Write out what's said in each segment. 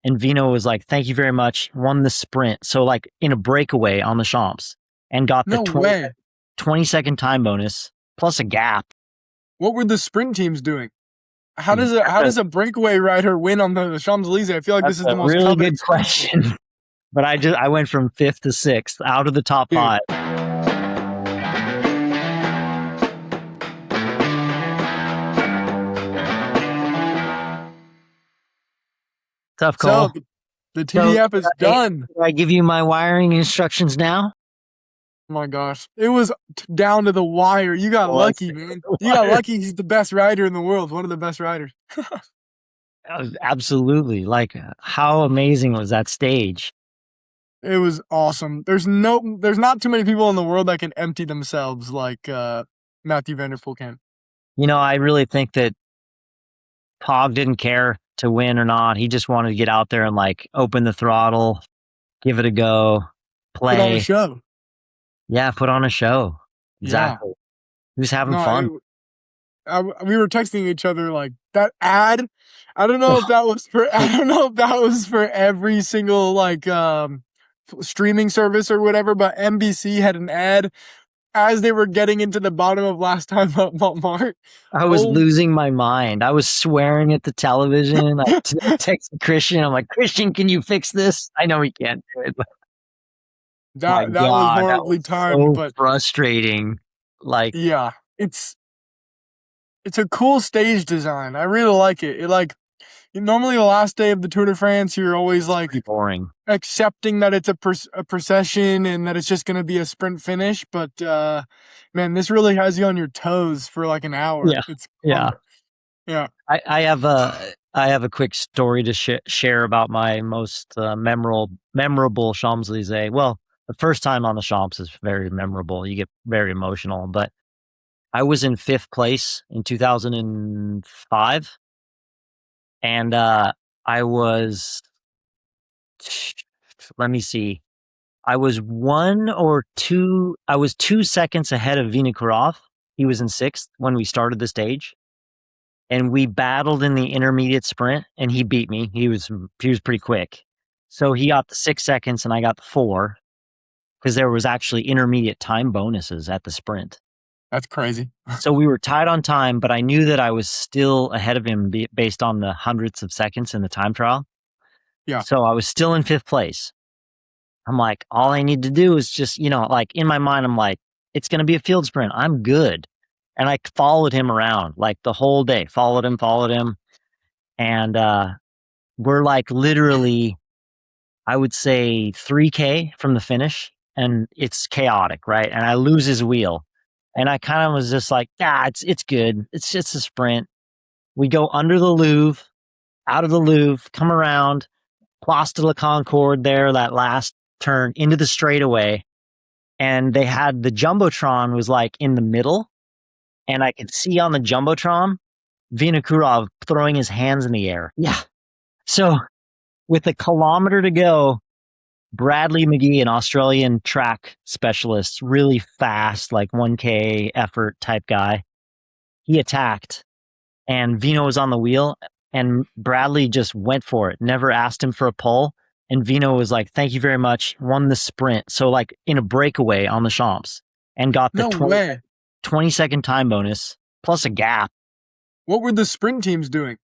and Vino was like, "Thank you very much." Won the sprint, so like in a breakaway on the Champs, and got the No way. 20-second time bonus plus a gap. What were the sprint teams doing? How That's does a breakaway rider win on the Champs Elysees? I feel like this is a the most really coveted good sprint stage. question. But I went from 5th to 6th out of the top Dude. 5. Tough So call. the So TDF is done. do I give you my wiring instructions now? Oh my gosh. It was down to the wire. You got lucky, man. You got lucky. He's the best rider in the world. One of the best riders. Absolutely. Like, how amazing was that stage? It was awesome. There's not too many people in the world that can empty themselves like Matthew Vanderpool can. I really think that Pog didn't care to win or not. He just wanted to get out there and like open the throttle, give it a go, Put on a play. show. Yeah, put on a show. Exactly. He was having fun. We were texting each other like that ad. I don't know if that was for every single like streaming service or whatever, but NBC had an ad as they were getting into the bottom of last time at Montmartre. I was losing my mind. I was swearing at the television. I texted Christian. I'm like, Christian, can you fix this? I know he can't do it, but that was horribly timed, so but frustrating. Like, yeah, it's a cool stage design. I really like it. It like normally the last day of the Tour de France, you're always like pretty boring, accepting that it's a procession and that it's just going to be a sprint finish. But man, this really has you on your toes for like an hour. Yeah, It's yeah. I have a quick story to share about my most memorable Champs Elysees. Well, the first time on the Champs is very memorable. You get very emotional, but I was in 5th place in 2005, and I was, let me see, I was 2 seconds ahead of Vinokurov. He was in 6th when we started the stage, and we battled in the intermediate sprint, and he beat me. He was pretty quick, so he got the 6 seconds, and I got the 4 because there was actually intermediate time bonuses at the sprint. That's crazy. So we were tied on time, but I knew that I was still ahead of him based on the hundredths of seconds in the time trial. Yeah. So I was still in 5th place. I'm like, all I need to do is just, like in my mind, I'm like, it's going to be a field sprint. I'm good. And I followed him around like the whole day, followed him. And we're like literally, I would say 3K from the finish, and it's chaotic, right? And I lose his wheel. And I kind of was just like, it's good. It's just a sprint. We go under the Louvre, out of the Louvre, come around, Place de la Concorde there, that last turn into the straightaway. And they had the Jumbotron was like in the middle. And I could see on the Jumbotron, Vinokurov throwing his hands in the air. Yeah. So with a kilometer to go, Bradley McGee, an Australian track specialist, really fast, like 1K effort type guy, he attacked, and Vino was on the wheel, and Bradley just went for it, never asked him for a pull, and Vino was like, "Thank you very much," won the sprint, so like in a breakaway on the Champs, and got the 20-second time bonus plus a gap. What were the sprint teams doing?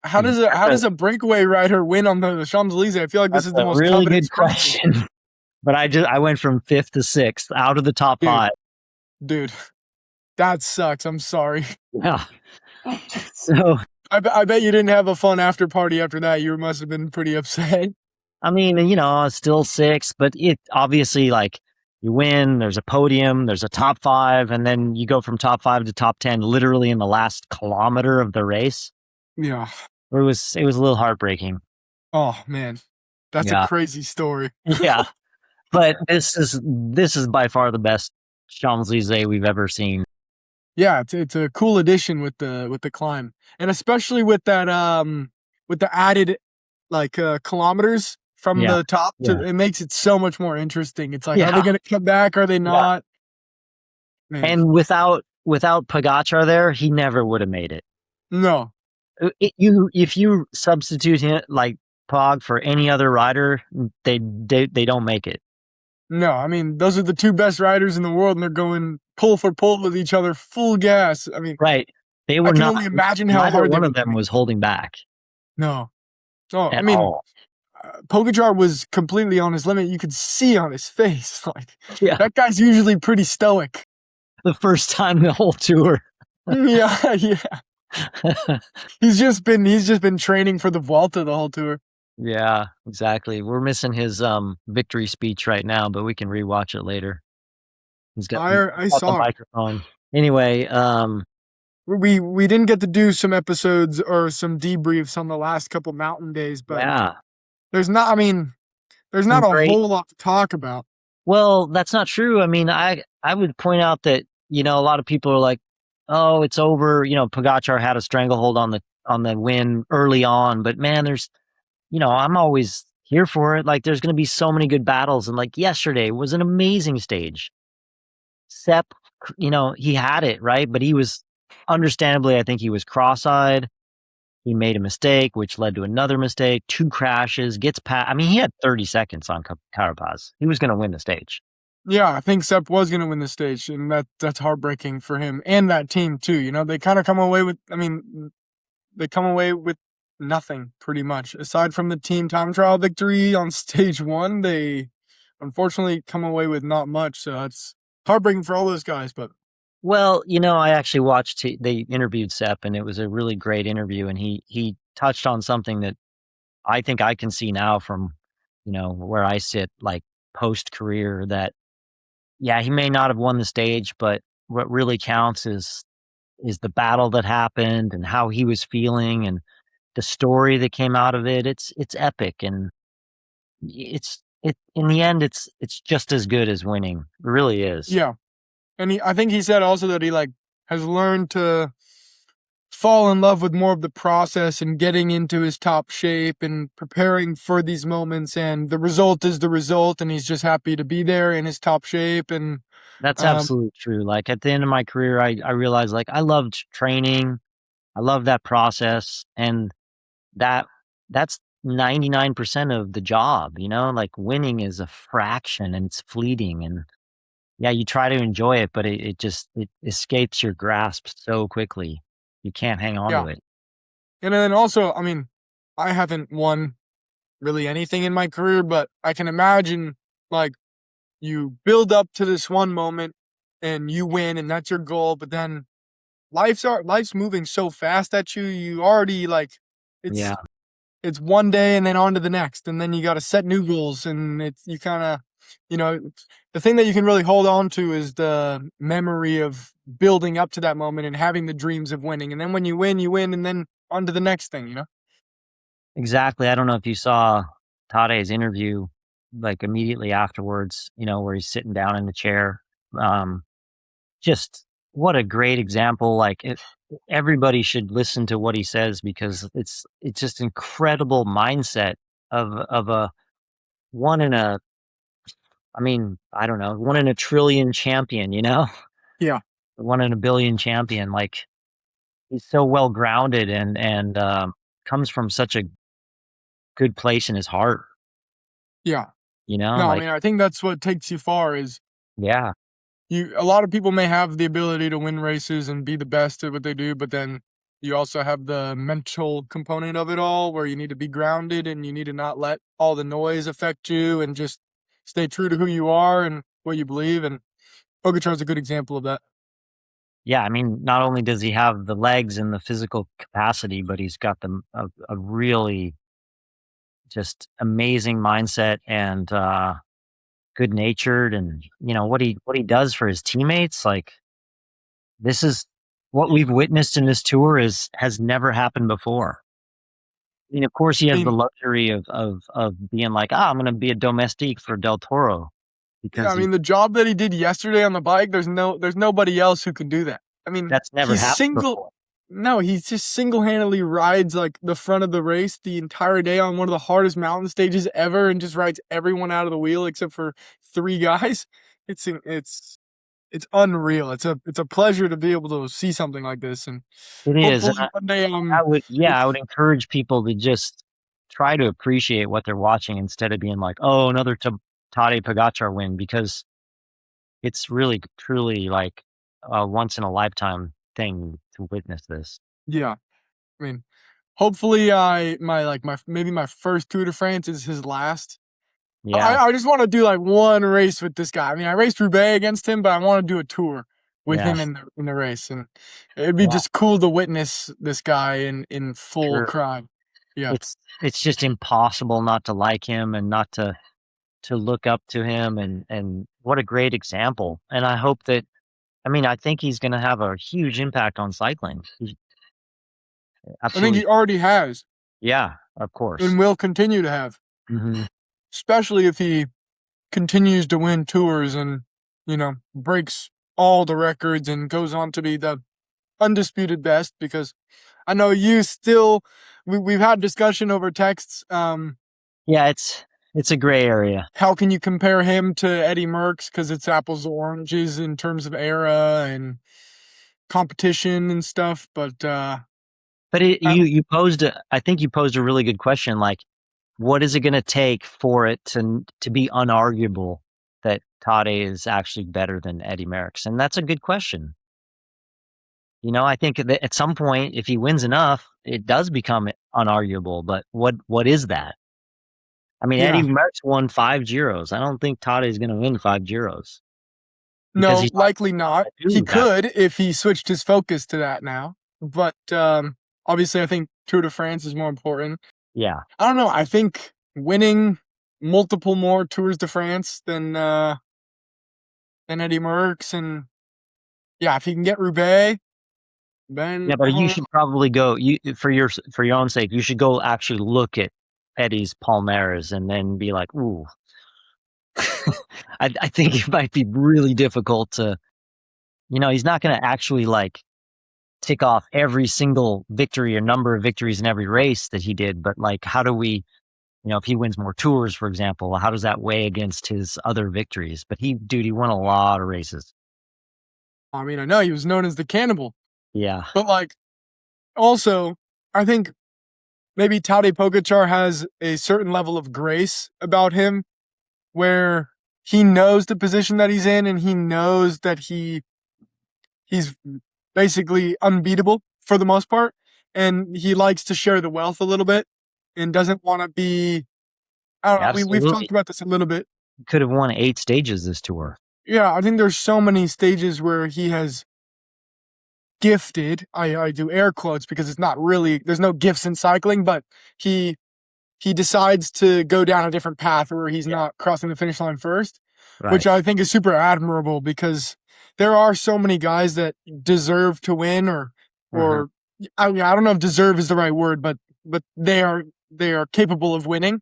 How does a breakaway rider win on the Champs Elysees? I feel like this is the most really coveted good question. But I went from 5th to 6th out of the top 5. Dude, that sucks. I'm sorry. Yeah. So I bet you didn't have a fun after party after that. You must have been pretty upset. I mean, still 6th, but it obviously like you win. There's a podium. There's a top 5, and then you go from top 5 to top 10, literally in the last kilometer of the race. Yeah. It was a little heartbreaking. Oh man, that's a crazy story. Yeah, but this is by far the best Champs Elysees we've ever seen. Yeah, it's a cool addition with the climb, and especially with that with the added like kilometers from the top to it makes it so much more interesting. It's like, are they going to come back? Are they not? Man. And without Pogačar there, he never would have made it. No. If you substitute him, like Pog for any other rider, they don't make it. No, I mean, those are the two best riders in the world, and they're going pull for pull with each other, full gas. I mean, Right. They I were can not, only imagine how neither hard they one of would them be. was holding back No. Oh, I at mean, all. Pogacar was completely on his limit. You could see on his face. Like, Yeah. that guy's usually pretty stoic. The first time the whole tour. Yeah, yeah. He's just been training for the Vuelta the whole tour. Yeah, exactly. We're missing his victory speech right now, but we can rewatch it later. He's I got the saw it. microphone. Anyway, We didn't get to do some episodes or some debriefs on the last couple mountain days, but yeah, there's not. I mean, there's some not a great. whole lot to talk about. Well, that's not true. I mean, I would point out that, a lot of people are like, "Oh, it's over." Pogacar had a stranglehold on the win early on, but man, I'm always here for it. Like, there's going to be so many good battles, and like yesterday was an amazing stage. Sepp, he had it right, but he was understandably, I think he was cross-eyed. He made a mistake, which led to another mistake, two crashes, gets past. I mean, he had 30 seconds on Carapaz. He was going to win the stage. Yeah, I think Sepp was going to win the stage, and that's heartbreaking for him and that team too. They kind of come away with. I mean, they come away with nothing pretty much aside from the team time trial victory on stage one. They unfortunately come away with not much, so it's heartbreaking for all those guys. But Well, I actually watched. They interviewed Sepp, and it was a really great interview. And he touched on something that I think I can see now from, where I sit, like post career. That yeah, he may not have won the stage, but what really counts is the battle that happened and how he was feeling and the story that came out of it. It's epic, and it in the end, it's just as good as winning. It really is. yeah, and I think he said also that he like has learned to fall in love with more of the process and getting into his top shape and preparing for these moments, and the result is the result, and he's just happy to be there in his top shape. And That's um absolutely true. Like at the end of my career, I realized like I loved training. I love that process, and that that's 99% of the job. Like winning is a fraction and it's fleeting, and yeah, you try to enjoy it, but it escapes your grasp so quickly. You can't hang on yeah, to it. and then also, I mean, I haven't won really anything in my career, but I can imagine like you build up to this one moment and you win and that's your goal, but then life's moving so fast at you. You already like it's Yeah, it's one day and then on to the next, and then you got to set new goals, and it's you kind of you know the thing that you can really hold on to is the memory of building up to that moment and having the dreams of winning, and then when you win, and then on to the next thing. exactly. I don't know if you saw Tade's interview like immediately afterwards, where he's sitting down in the chair. Um, Just what a great example, like, everybody should listen to what he says because it's just incredible mindset of a one in a I mean, I don't know, one in a trillion champion, you know? Yeah, One in a billion champion, like, he's so well grounded and comes from such a good place in his heart, yeah. No, I Like mean, I think that's what takes you far is yeah, a lot of people may have the ability to win races and be the best at what they do, but then you also have the mental component of it all where you need to be grounded and you need to not let all the noise affect you and just stay true to who you are and what you believe. And Pogacar's a good example of that. yeah, I mean, not only does he have the legs and the physical capacity, but he's got a really just amazing mindset and good natured, and what he does for his teammates, like, this is what we've witnessed in this tour is has never happened before. I mean, of course he I has the mean, luxury of being like, I'm gonna be a domestique for Del Toro yeah, because I mean the job that he did yesterday on the bike, there's nobody else who can do that. I mean, that's never he's happened single before. no, he's just single-handedly rides like the front of the race the entire day on one of the hardest mountain stages ever and just rides everyone out of the wheel except for three guys. It's unreal. It's a pleasure to be able to see something like this, and It is, and hopefully one day I would encourage people to just try to appreciate what they're watching instead of being like, oh, another Tadej Pogacar win, because it's really truly like a once in a lifetime thing to witness this. Yeah. I mean, hopefully, maybe my first Tour de France is his last. Yeah, I just want to do like one race with this guy. I mean, I raced Roubaix against him, but I want to do a tour with yeah, him in the race, and it'd be yeah, just cool to witness this guy in full sure. crime. Yeah, It's just impossible not to like him and not to look up to him, and what a great example. And I hope that, I mean, I think he's going to have a huge impact on cycling. He I think absolutely. he already has Yeah, of and course. will continue to have, Hmm. especially if he continues to win tours and breaks all the records and goes on to be the undisputed best. Because I know you still we've had discussion over texts. Yeah, it's a gray area. How can you compare him to Eddie Merckx? Because it's apples to oranges in terms of era and competition and stuff. But But I, you posed I think you posed a really good question. Like, what is it going to take for it to be unarguable that Tade is actually better than Eddie Merckx? And that's a good question. I think that at some point, if he wins enough, it does become unarguable. But what is that? I mean, Eddie yeah, Merckx won 5 Giros. I don't think Tade is going to win 5 Giros because no, he's not likely not. going to He do that. could if he switched his focus to that now. But obviously, I think Tour de France is more important. Yeah. I don't know. I think winning multiple more Tours de France than Eddie Merckx, and yeah, if he can get Roubaix, then Yeah, I but you don't know. should probably go for your own sake, you should go actually look at Eddie's Palmares and then be like, "Ooh." I think it might be really difficult to, he's not going to actually like tick off every single victory or number of victories in every race that he did, but like how do we, if he wins more tours, for example, how does that weigh against his other victories? But he won a lot of races. I mean, I know he was known as the Cannibal, Yeah. but like also, I think maybe Tadej Pogacar has a certain level of grace about him where he knows the position that he's in and he knows that he's basically unbeatable for the most part, and he likes to share the wealth a little bit and doesn't want to be. I don't know. We've Absolutely. talked about this a little bit. Could have won 8 stages this tour. Yeah, I think there's so many stages where he has gifted. I do air quotes because it's not really. There's no gifts in cycling, but he he decides to go down a different path where he's Yeah. not crossing the finish line first, which Right. I think is super admirable because there are so many guys that deserve to win Mhm. or I mean, I don't know if deserve is the right word, but they are capable of winning.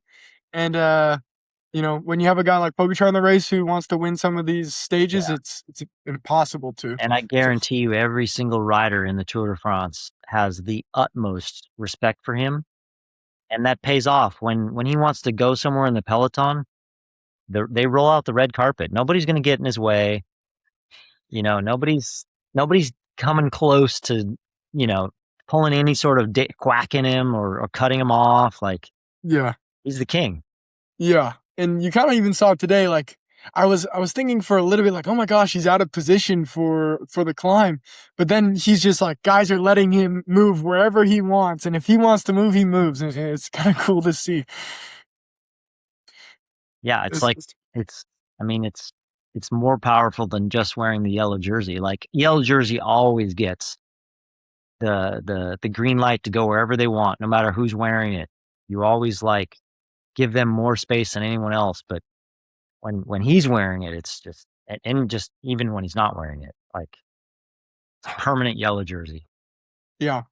And when you have a guy like Pogacar in the race who wants to win some of these stages, Yeah. it's impossible to. And I So guarantee you every single rider in the Tour de France has the utmost respect for him, and that pays off. When he wants to go somewhere in the peloton, they roll out the red carpet. Nobody's gonna get in his way, nobody's coming close to, you know, pulling any sort of quacking him or cutting him off, like, yeah. he's the king. Yeah, and you kinda even saw it today, like, I was thinking for a little bit like, "Oh my gosh, he's out of position for the climb," but then he's just like, guys are letting him move wherever he wants, and if he wants to move, he moves, and it's kinda cool to see. Yeah, it's It's like it's it's I mean, it's more powerful than just wearing the yellow jersey. Like, yellow jersey always gets the green light to go wherever they want, no matter who's wearing it. You always, like, give them more space than anyone else, but when he's wearing it, it's just and just even when he's not wearing it, like, permanent yellow jersey. yeah,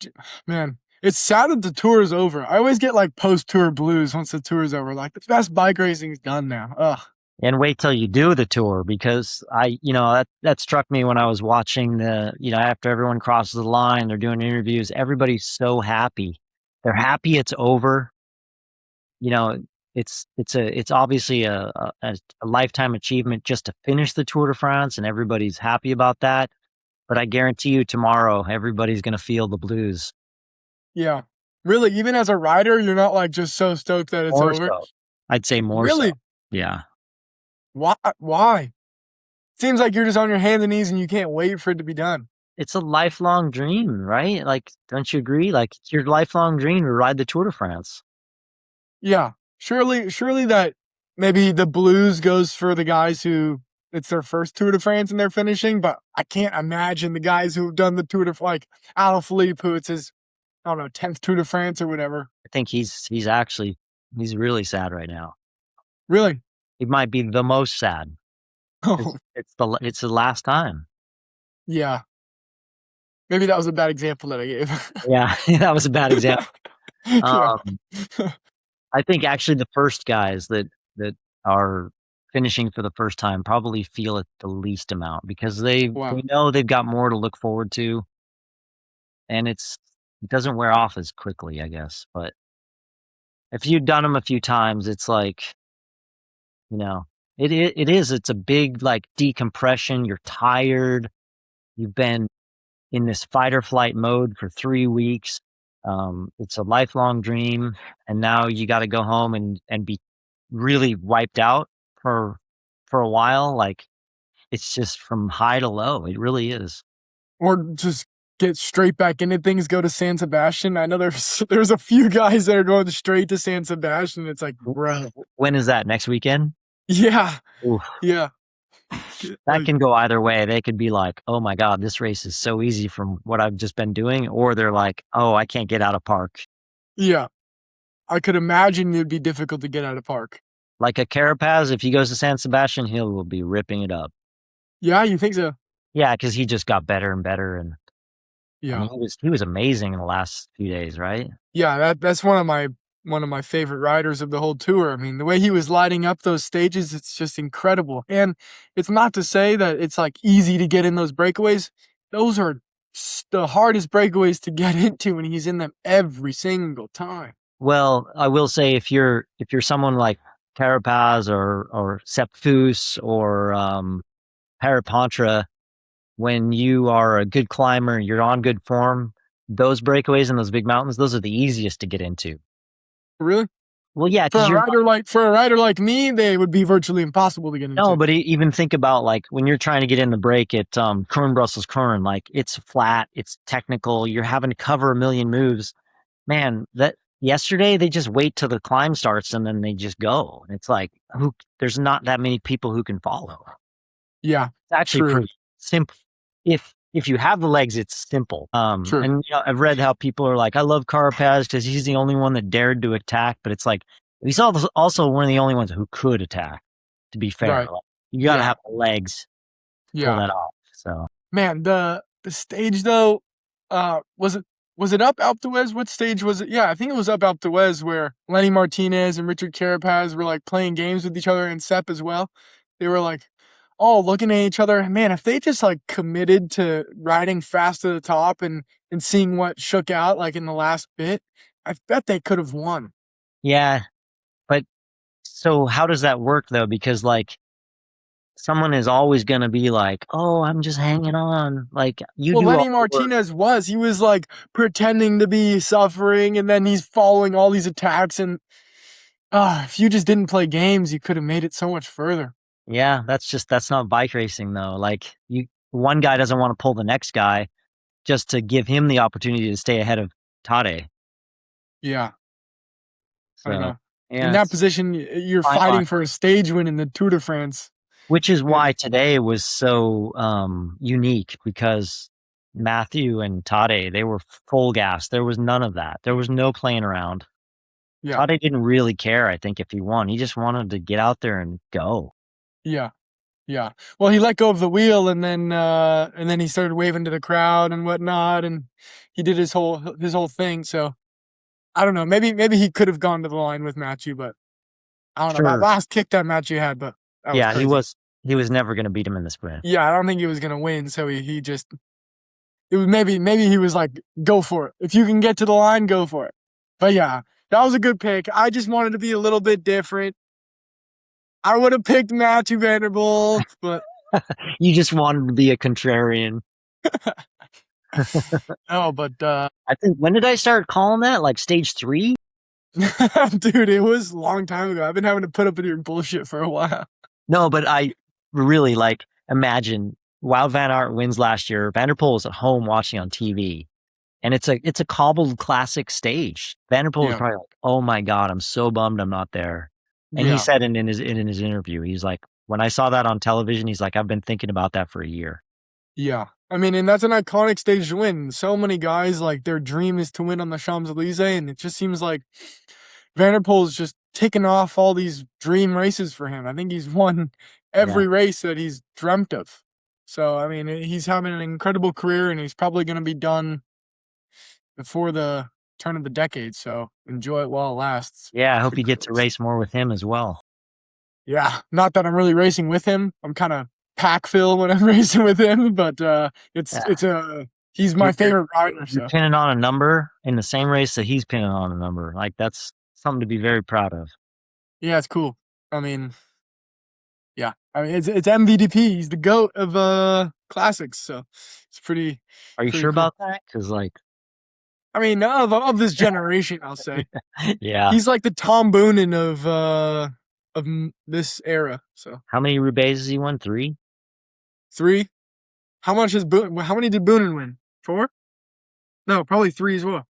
j man, it's sad that the tour is over. I always get, like, post-tour blues once the tour is over, like, the best bike racing is done now. Ugh. And wait till you do the tour, because that struck me when I was watching after everyone crosses the line, they're doing interviews, everybody's so happy. They're happy it's over. You know, it's obviously a lifetime achievement just to finish the Tour de France, and everybody's happy about that. But I guarantee you tomorrow, everybody's gonna feel the blues. Yeah. Really, even as a rider, you're not like just so stoked that it's More over. so. I'd say more so. Really? Yeah. Why? Why? Seems like you're just on your hands and knees and you can't wait for it to be done. It's a lifelong dream, right? Like, don't you agree? Like, it's your lifelong dream to ride the Tour de France. Yeah, surely that maybe the blues goes for the guys who it's their first Tour de France and they're finishing, but I can't imagine the guys who've done the Tour de like Alaphilippe, who it's his I don't know 10th Tour de France or whatever. I think he's really sad right now. Really? He might be the most sad Oh, because it's the last time. yeah. Maybe that was a bad example that I gave. Yeah, that was a bad example. Yeah. Um, I think actually the first guys that are finishing for the first time probably feel it the least amount because they Wow. know they've got more to look forward to, and it doesn't wear off as quickly, I guess. But if you've done them a few times, it's like, you know, it is. It's a big like decompression. You're tired. You've been in this fight or flight mode for 3 weeks. It's a lifelong dream, and now you got to go home and be really wiped out for for a while. Like it's just from high to low. It really is. Or just get straight back into things, go to San Sebastian. I know there's a few guys that are going straight to San Sebastian. It's like, bro. When is that? Next weekend? Yeah. Oof, Yeah. that Like, can go either way. They could be like, "Oh my god, this race is so easy from what I've just been doing," or they're like, "Oh, I can't get out of park." yeah. I could imagine it'd be difficult to get out of park. Like a Carapaz, if he goes to San Sebastian, he will be ripping it up. Yeah, you think so? Yeah, because he just got better and better, and I Yeah. mean, he was amazing in the last few days, right? Yeah, that's one of my favorite riders of the whole tour. I mean, the way he was lighting up those stages, it's just incredible. And it's not to say that it's like easy to get in those breakaways. Those are the hardest breakaways to get into, and he's in them every single time. Well, I will say if you're someone like Carapaz or Sepp Kuss or Parapontra, when you are a good climber, you're on good form, those breakaways in those big mountains, those are the easiest to get into. Really? Well, yeah, because you're not, For a rider like me, they would be virtually impossible to get no, into. but even think about like when you're trying to get in the break at Kern Brussels Kern, like it's flat, it's technical, you're having to cover a million moves. Man, that yesterday they just wait till the climb starts and then they just go. It's like who there's not that many people who can follow. Yeah, It's actually true, pretty simple. If you have the legs, it's simple. true. And I've read how people are like, I love Carapaz because he's the only one that dared to attack, but it's like he's also one of the only ones who could attack. To be fair, Right. like, you got to Yeah. have the legs to pull Yeah. that off. So Man, the stage though, was it up Alpe d'Huez? What stage was it? Yeah, I think it was up Alpe d'Huez where Lenny Martinez and Richard Carapaz were like playing games with each other and Sepp as well. They were like all looking at each other. Man, if they just like committed to riding fast to the top and seeing what shook out like in the last bit, I bet they could have won. yeah, but so how does that work though? Because like someone is always going to be like, "Oh, I'm just hanging on." Like you Well, do all Lenny the work. Martinez he was like pretending to be suffering and then he's following all these attacks and if you just didn't play games, you could have made it so much further. Yeah, that's not bike racing though. Like one guy doesn't want to pull the next guy just to give him the opportunity to stay ahead of Tade. Yeah, I don't So know. In yeah, that it's position, you're fine line. fighting for a stage win in the Tour de France. Which is Eh, why today was so unique because Matthew and Tade, they were full gas. There was none of that. There was no playing around. Yeah, Tade didn't really care, I think, if he won. He just wanted to get out there and go. yeah, yeah. Well, he let go of the wheel and then he started waving to the crowd and whatnot, and he did his whole thing. So I don't know. Maybe he could have gone to the line with Matthew, but I don't know. That Sure. last kick that Matthew had, but that was Yeah, crazy. he was never gonna beat him in the sprint. Yeah, I don't think he was gonna win. So he just it was maybe he was like, go for it. If you can get to the line, go for it. But yeah, that was a good pick. I just wanted to be a little bit different. I would have picked Matthew Vanderbilt, but You just wanted to be a contrarian. No, but I think when did I start calling that? Like stage 3? dude, it was a long time ago. I've been having to put up with your bullshit for a while. No, but I really like imagine Wout Van Aert wins last year. Vanderpool was at home watching on TV, and it's a cobbled classic stage. Vanderpool was Yeah, probably like, "Oh my God, I'm so bummed I'm not there." And he yeah, said in his interview, he's like, "When I saw that on television, he's like, I've been thinking about that for a year." yeah. I mean, and that's an iconic stage to win. So many guys like their dream is to win on the Champs Elysees, and it just seems like Vanderpool's just ticking off all these dream races for him. I think he's won Yeah, every race that he's dreamt of. So I mean, he's having an incredible career, and he's probably going to be done before the turn of the decade. So enjoy it while it lasts. yeah. I hope Good you get to close. race more with him as well. Yeah, not that I'm really racing with him. I'm kind of pack fill when I'm racing with him, but Yeah, it's a he's my you're favorite rider. you're So pinning on a number in the same race that he's pinning on a number. Like that's something to be very proud of. yeah, it's cool. I mean, yeah, I mean it's MVDP. He's the goat of classics. So it's Are you pretty sure cool. about that? Because like, I mean, of this generation, I'll say yeah. he's like the Tom Boonen of this era. So How many Roubaix has he won? 3? three. How much is Boone? How many did Boonen win? Four? No, probably three as well.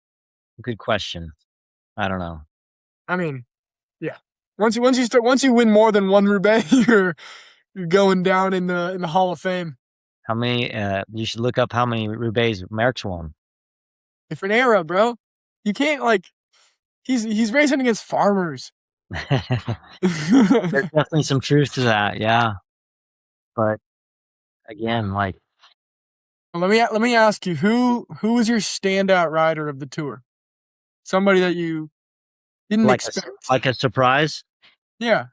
Good question. I don't know. I mean, yeah. Once you win more than one Roubaix, you're going down in the Hall of Fame. How many? You should look up how many Roubaix Merckx won. Different era, bro. You can't like he's racing against farmers. There's definitely some truth to that. Yeah, but again, like Let me ask you who was your standout rider of the tour? Somebody that you didn't like a expect. like a surprise. Yeah,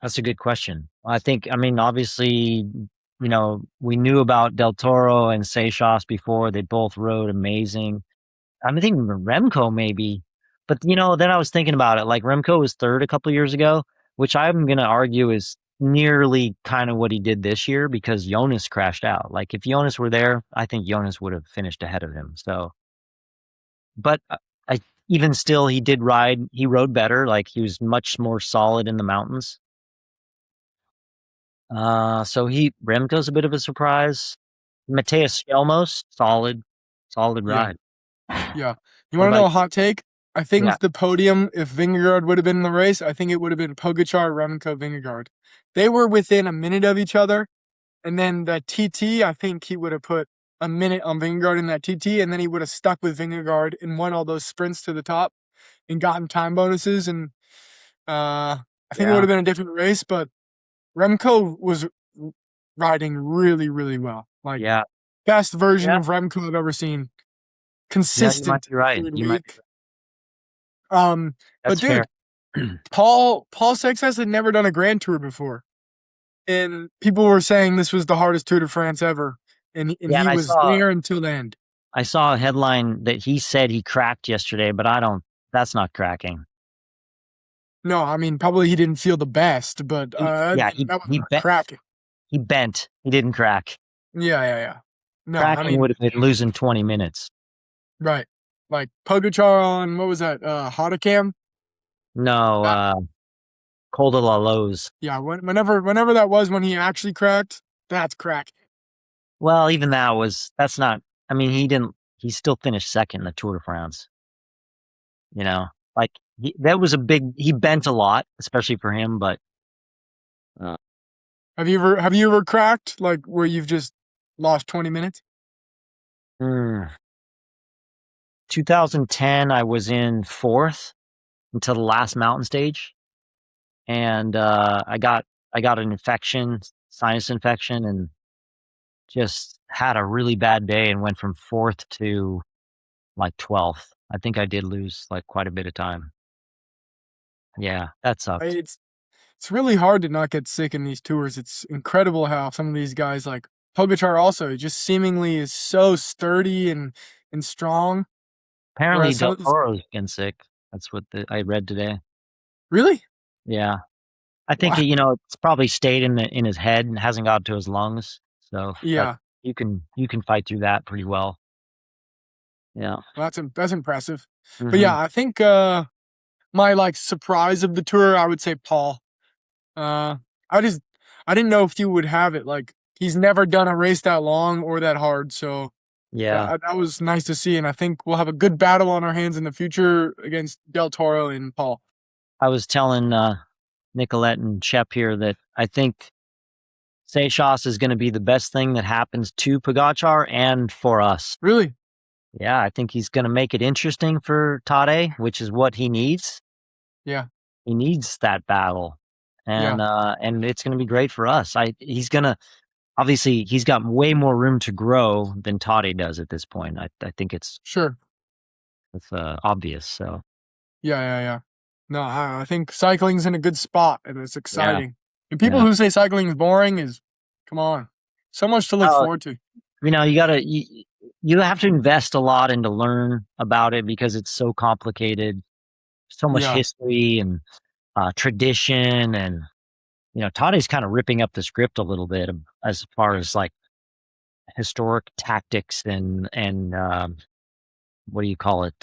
That's a good question. I mean, obviously, we knew about Del Toro and Seychelles before. They both rode amazing. I'm thinking Remco maybe, but then I was thinking about it. Like Remco was third a couple years ago, which I'm gonna argue is nearly kind of what he did this year because Jonas crashed out. Like if Jonas were there, I think Jonas would have finished ahead of him. So, but I even still he did ride. He rode better. Like he was much more solid in the mountains. So Remco's a bit of a surprise. Mateus Chelmos, solid yeah, ride. yeah. You What want to about know a you? hot take? I Yeah, think the podium, if Vingegaard would have been in the race, I think it would have been Pogačar, Remco, Vingegaard. They were within a minute of each other. And then the TT, I think he would have put a minute on Vingegaard in that TT, and then he would have stuck with Vingegaard and won all those sprints to the top and gotten time bonuses. And I think it would yeah, have been a different race, but Remco was riding really, really well. Like yeah, best version yeah. of Remco I've ever seen. You might Consistent be right. through the You might. week. Um, but That's fair. dude, Paul Sexas had never done a Grand Tour before, and people were saying this was the hardest Tour de France ever, and Yeah, and he I was saw there until the end. I saw a headline that he said he cracked yesterday, but I don't. That's not cracking. No, I mean probably he didn't feel the best, but Yeah, that was not cracking. he bent. He didn't crack. Yeah, yeah, yeah. No, I Cracking mean would have been losing 20 minutes. right. Like Pogačar on what was that? Hautacam. No, That Col de la Loze. yeah. Whenever that was when he actually cracked, that's crack. Well, even that's not. I mean, he still finished second in the Tour de France. You know, like that was he bent a lot, especially for him, but uh, Have you ever cracked like where you've just lost 20 minutes? mm, 2010, I was in fourth until the last mountain stage. And I got an infection, sinus infection, and just had a really bad day and went from fourth to like 12th. I think I did lose like quite a bit of time. Yeah, that sucked. It's really hard to not get sick in these tours. It's incredible how some of these guys like Pogačar also just seemingly is so sturdy and strong, Apparently whereas some Del of this Toro's getting sick. That's what I read today. really Yeah. I think wow it's probably stayed in his head and hasn't got to his lungs. So, but yeah you can fight through that pretty well. Yeah. That's impressive. But Hmm. yeah, I think my like surprise of the tour, I would say Paul. Uh, I just I didn't know if he would have it. Like he's never done a race that long or that hard, so Yeah. that was nice to see. And I think we'll have a good battle on our hands in the future against Del Toro and Paul. I was telling Nicolette and Shep here that I think Seychelles is going to be the best thing that happens to Pogacar and for us. Really? Yeah, I think he's going to make it interesting for Tade, which is what he needs. Yeah, He needs that battle, yeah, and it's going to be great for us. He's going to obviously he's got way more room to grow than Tade does at this point. I think sure. it's obvious. So Yeah, yeah, yeah. No, I think cycling's in a good spot and it's yeah, exciting. And people yeah. who say cycling is boring is, come on, so much to look Oh, forward to. you have to invest a lot into learn about it because it's so complicated, so much Yeah, history and tradition, and Tade's kind of ripping up the script a little bit as far as like historic tactics and what do you call it,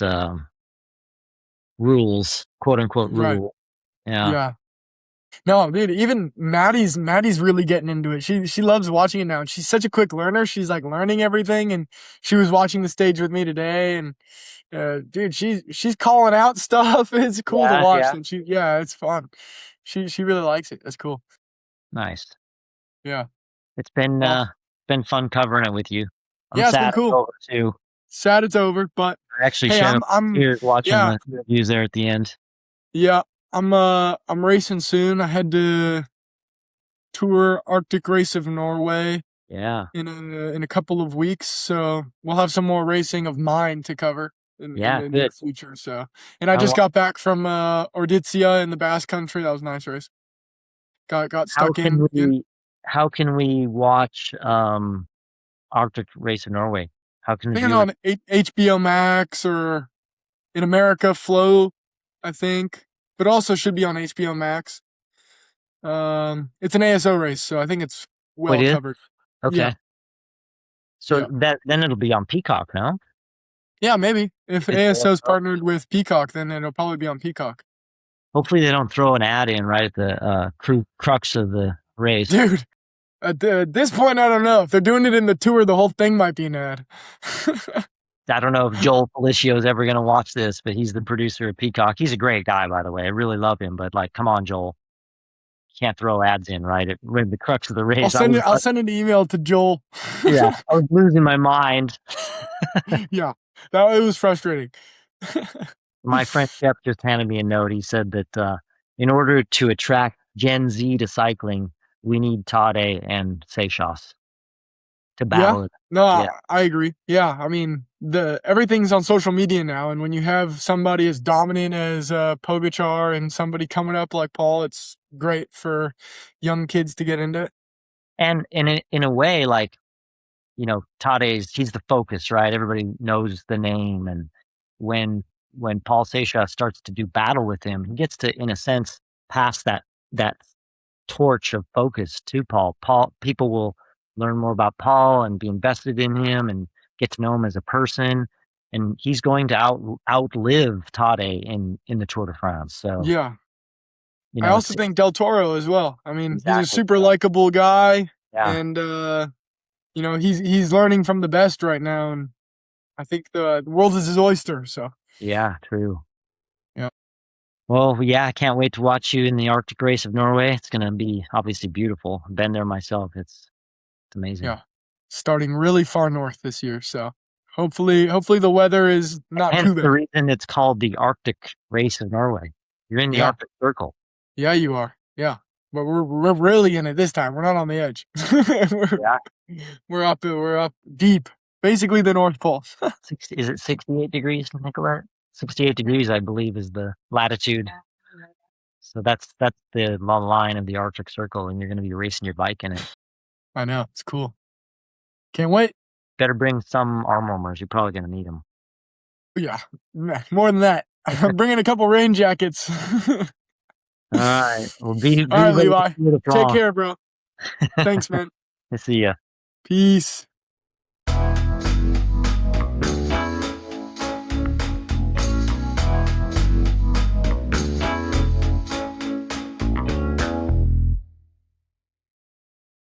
rules, quote unquote right. rule. Yeah, Yeah. No, dude, even Maddie's really getting into it. She loves watching it now. And she's such a quick learner. She's like learning everything and she was watching the stage with me today and dude, she's calling out stuff. It's cool to yeah, watch. yeah. And yeah, it's fun. She really likes it. That's cool. Nice. Yeah. It's Well, been fun covering it with you. I'm yeah, it's been sad it's cool. over too. Sad it's over, but I actually hey, shed tears watching yeah, the reviews there at the end. yeah, I'm racing soon. I had to tour Arctic Race of Norway Yeah, in a couple of weeks, so we'll have some more racing of mine to cover in yeah, the near good. future. So, and I I just wa- got back from Ordizia in the Basque Country. That was a nice race. Got how stuck can in again. we watch Arctic Race of Norway? How can I we think it's view it? on HBO Max or in America Flow, I think, but also should be on HBO Max. It's an ASO race, so I think it's Wait, well it is? covered. Yeah, Okay. So yeah, that then it'll be on Peacock now. yeah. Maybe if It's ASO's ASO. partnered with Peacock, then it'll probably be on Peacock. Hopefully they don't throw an ad in right at the crux of the race. Dude, at this point, I don't know if they're doing it in the tour. The whole thing might be an ad. I don't know if Joel Felicio is ever going to watch this, but he's the producer of Peacock. He's a great guy, by the way. I really love him, but like, come on, Joel, you can't throw ads in right at the crux of the race. I'll send an email to Joel. Yeah, I was losing my mind. Yeah, that it was frustrating. My friend Shep just handed me a note. He said that in order to attract Gen Z to cycling, we need Tade and Seychelles to Yeah. battle it. No, Yeah, I agree. Yeah, I mean, the everything's on social media now, and when you have somebody as dominant as Pogacar and somebody coming up like Paul, it's great for young kids to get into it. and in a way, like Tade's he's the focus, right? Everybody knows the name, and when Paul Seychelles starts to do battle with him, he gets to, in a sense, pass that torch of focus to Paul. People will learn more about Paul and be invested in him and get to know him as a person. And he's going to outlive Tade in the Tour de France. So, Yeah, I it's also think Del Toro as well. I mean, he's a exactly. super likable guy, Yeah. and he's learning from the best right now, and I think the world is his oyster. So Yeah, true. yeah, Well, yeah, I can't wait to watch you in the Arctic Race of Norway. It's going to be obviously beautiful. I've been there myself. It's amazing. yeah, starting really far north this year. So hopefully the weather is not Hence too the bad. reason it's called the Arctic Race of Norway. You're in the Yeah. Arctic Circle. Yeah, you are. Yeah. But we're really in it this time. We're not on the edge. we're Yeah. we're up deep. Basically the North Pole. Is it 68 degrees, Nicolette? 68 degrees, I believe, is the latitude. So that's the line of the Arctic Circle, and you're going to be racing your bike in it. I know. It's cool. Can't wait. Better bring some arm warmers. You're probably going to need them. Yeah. More than that. I'm bringing a couple rain jackets. All right. Well, All be right, ready Levi. for the Take thaw. care, bro. Thanks, man. See ya. Peace.